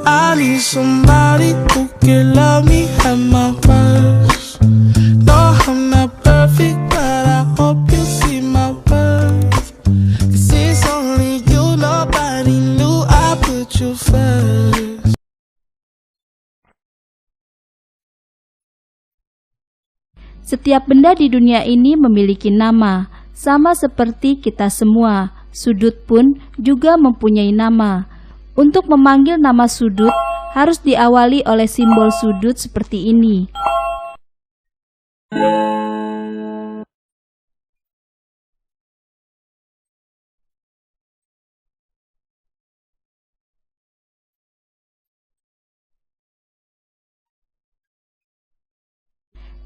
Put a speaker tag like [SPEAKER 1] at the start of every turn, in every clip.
[SPEAKER 1] I need somebody who can love me at my worst. No, I'm not perfect, but I hope you see my worth. 'Cause it's only you, nobody knew I put you first.
[SPEAKER 2] Setiap benda di dunia ini memiliki nama, sama seperti kita semua. Sudut pun juga mempunyai nama. Untuk memanggil nama sudut, harus diawali oleh simbol sudut seperti ini.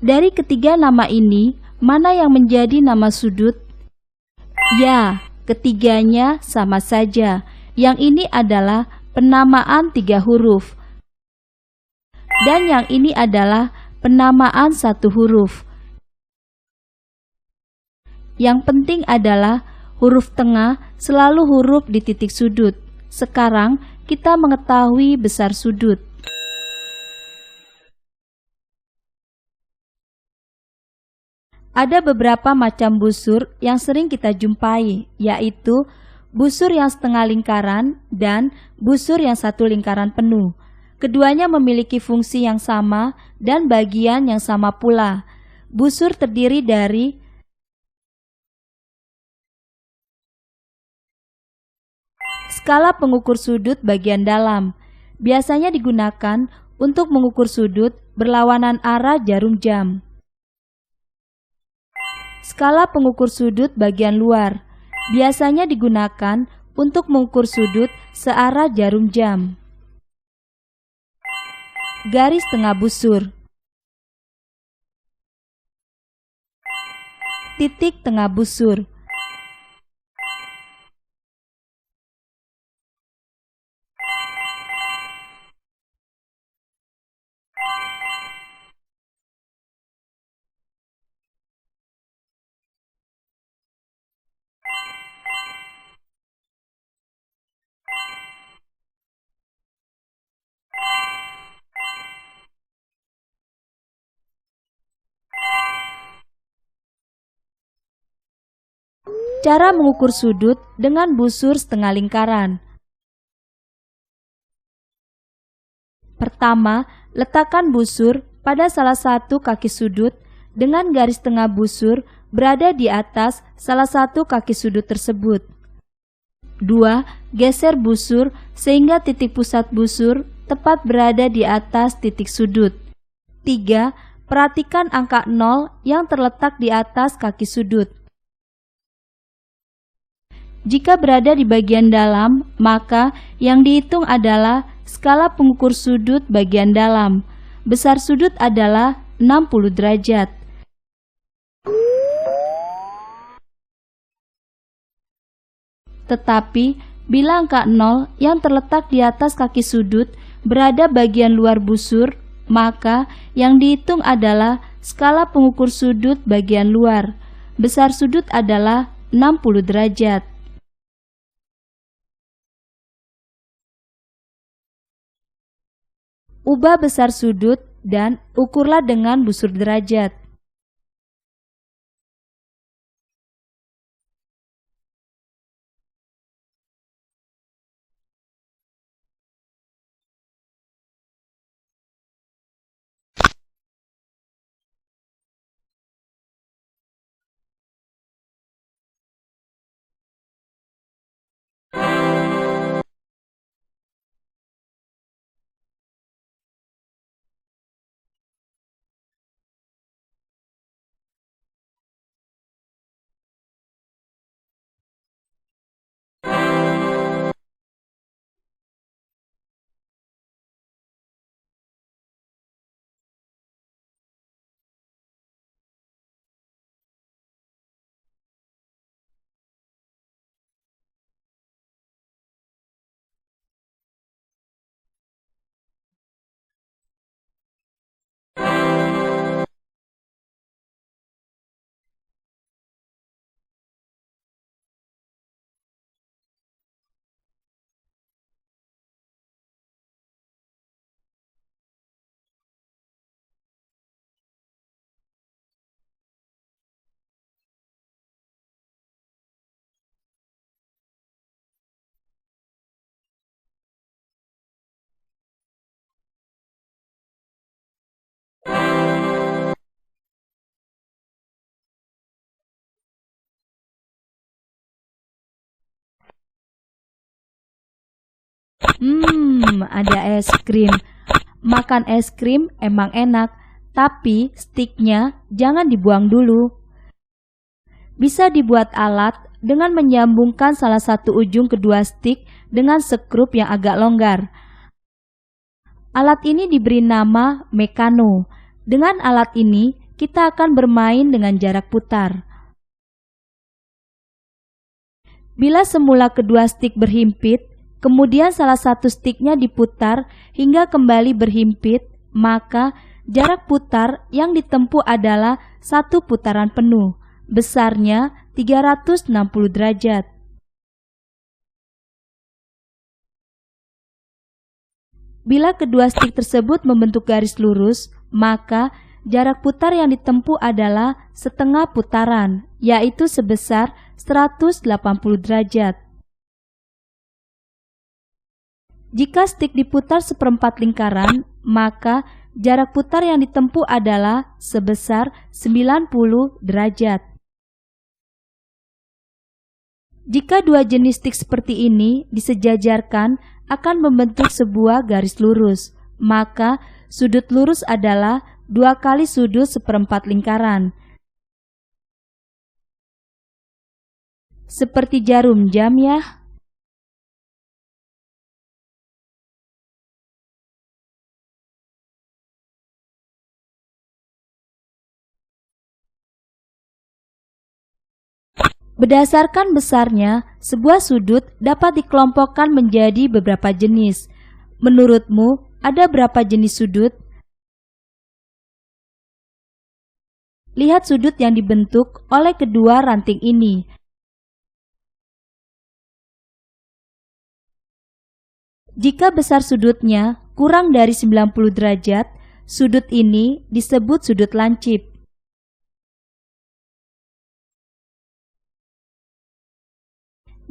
[SPEAKER 2] Dari ketiga nama ini, mana yang menjadi nama sudut? Ya, ketiganya sama saja. Yang ini adalah penamaan 3 huruf. Dan yang ini adalah penamaan 1 huruf. Yang penting adalah huruf tengah selalu huruf di titik sudut. Sekarang kita mengetahui besar sudut. Ada beberapa macam busur yang sering kita jumpai, yaitu busur yang setengah lingkaran dan busur yang 1 lingkaran penuh. Keduanya memiliki fungsi yang sama dan bagian yang sama pula. Busur terdiri dari skala pengukur sudut bagian dalam. Biasanya digunakan untuk mengukur sudut berlawanan arah jarum jam. Skala pengukur sudut bagian luar biasanya digunakan untuk mengukur sudut searah jarum jam. Garis tengah busur, titik tengah busur, cara mengukur sudut dengan busur setengah lingkaran. Pertama, letakkan busur pada salah satu kaki sudut dengan garis tengah busur berada di atas salah satu kaki sudut tersebut. 2. Geser busur sehingga titik pusat busur tepat berada di atas titik sudut. 3. Perhatikan angka 0 yang terletak di atas kaki sudut. Jika berada di bagian dalam, maka yang dihitung adalah skala pengukur sudut bagian dalam. Besar sudut adalah 60 derajat. Tetapi, bila angka 0 yang terletak di atas kaki sudut berada bagian luar busur, maka yang dihitung adalah skala pengukur sudut bagian luar. Besar sudut adalah 60 derajat. Ubah besar sudut dan ukurlah dengan busur derajat. Ada es krim. Makan es krim emang enak, tapi stiknya jangan dibuang dulu. Bisa dibuat alat dengan menyambungkan salah satu ujung kedua stik dengan sekrup yang agak longgar. Alat ini diberi nama mekano. Dengan alat ini, kita akan bermain dengan jarak putar. Bila semula kedua stik berhimpit, kemudian salah satu stiknya diputar hingga kembali berhimpit, maka jarak putar yang ditempuh adalah satu putaran penuh, besarnya 360 derajat. Bila kedua stik tersebut membentuk garis lurus, maka jarak putar yang ditempuh adalah setengah putaran, yaitu sebesar 180 derajat. Jika stik diputar seperempat lingkaran, maka jarak putar yang ditempuh adalah sebesar 90 derajat. Jika dua jenis stik seperti ini disejajarkan akan membentuk sebuah garis lurus, maka sudut lurus adalah 2 kali sudut seperempat lingkaran. Seperti jarum jam ya. Berdasarkan besarnya, sebuah sudut dapat dikelompokkan menjadi beberapa jenis. Menurutmu, ada berapa jenis sudut? Lihat sudut yang dibentuk oleh kedua ranting ini. Jika besar sudutnya kurang dari 90 derajat, sudut ini disebut sudut lancip.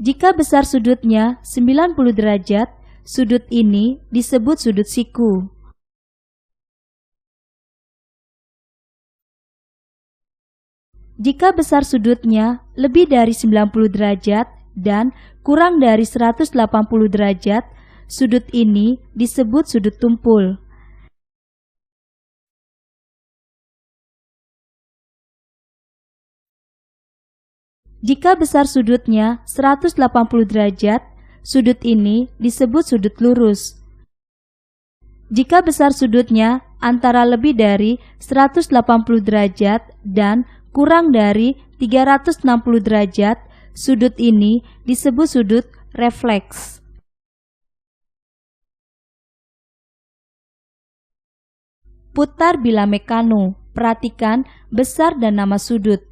[SPEAKER 2] Jika besar sudutnya 90 derajat, sudut ini disebut sudut siku. Jika besar sudutnya lebih dari 90 derajat dan kurang dari 180 derajat, sudut ini disebut sudut tumpul. Jika besar sudutnya 180 derajat, sudut ini disebut sudut lurus. Jika besar sudutnya antara lebih dari 180 derajat dan kurang dari 360 derajat, sudut ini disebut sudut refleks. Putar bilah mekano. Perhatikan besar dan nama sudut.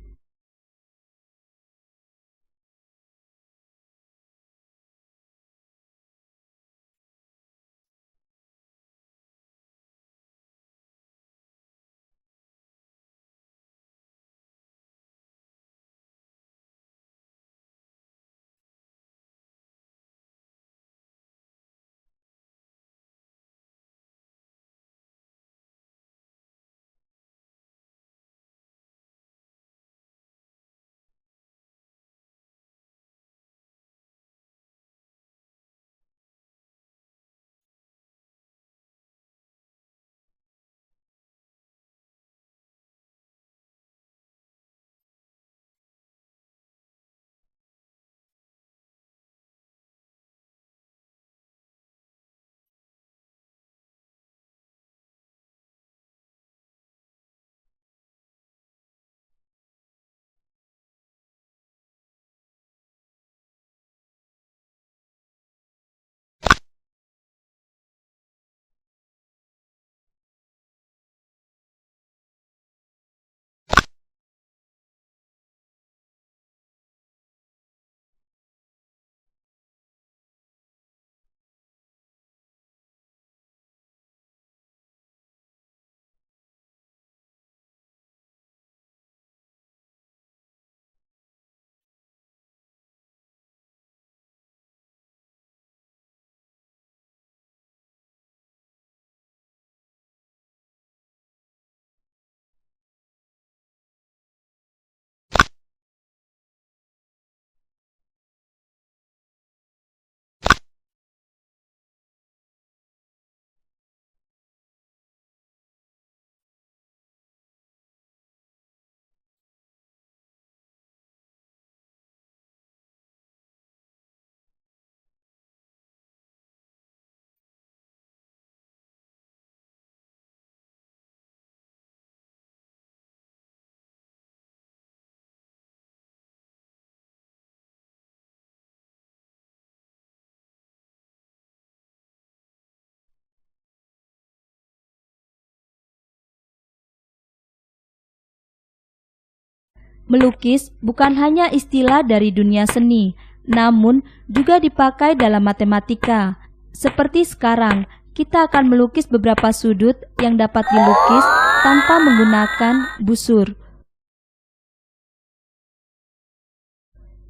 [SPEAKER 2] Melukis bukan hanya istilah dari dunia seni, namun juga dipakai dalam matematika. Seperti sekarang, kita akan melukis beberapa sudut yang dapat dilukis tanpa menggunakan busur.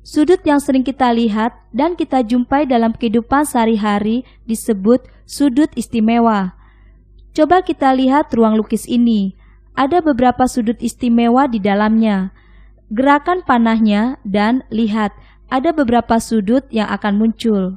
[SPEAKER 2] Sudut yang sering kita lihat dan kita jumpai dalam kehidupan sehari-hari disebut sudut istimewa. Coba kita lihat ruang lukis ini. Ada beberapa sudut istimewa di dalamnya. Gerakan panahnya dan lihat, ada beberapa sudut yang akan muncul.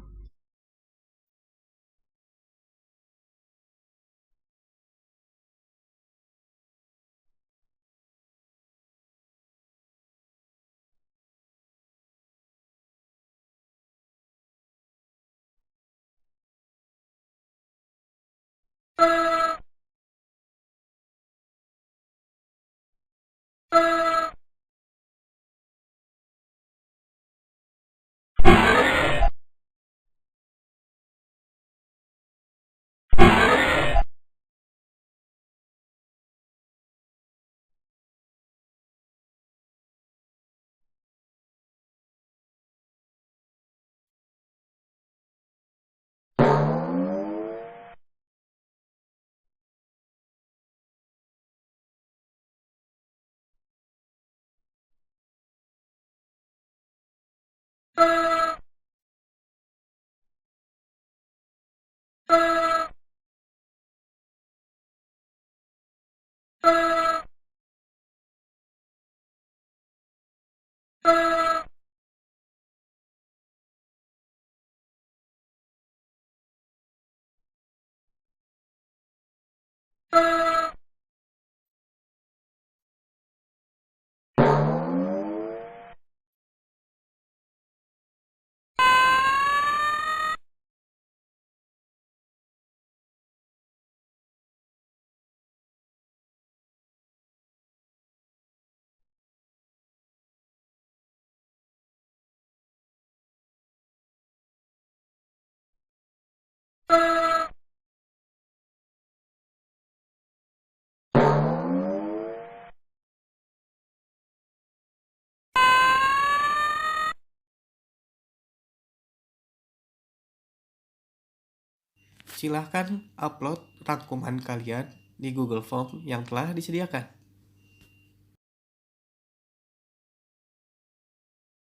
[SPEAKER 3] Silahkan upload rangkuman kalian di Google Form yang telah disediakan.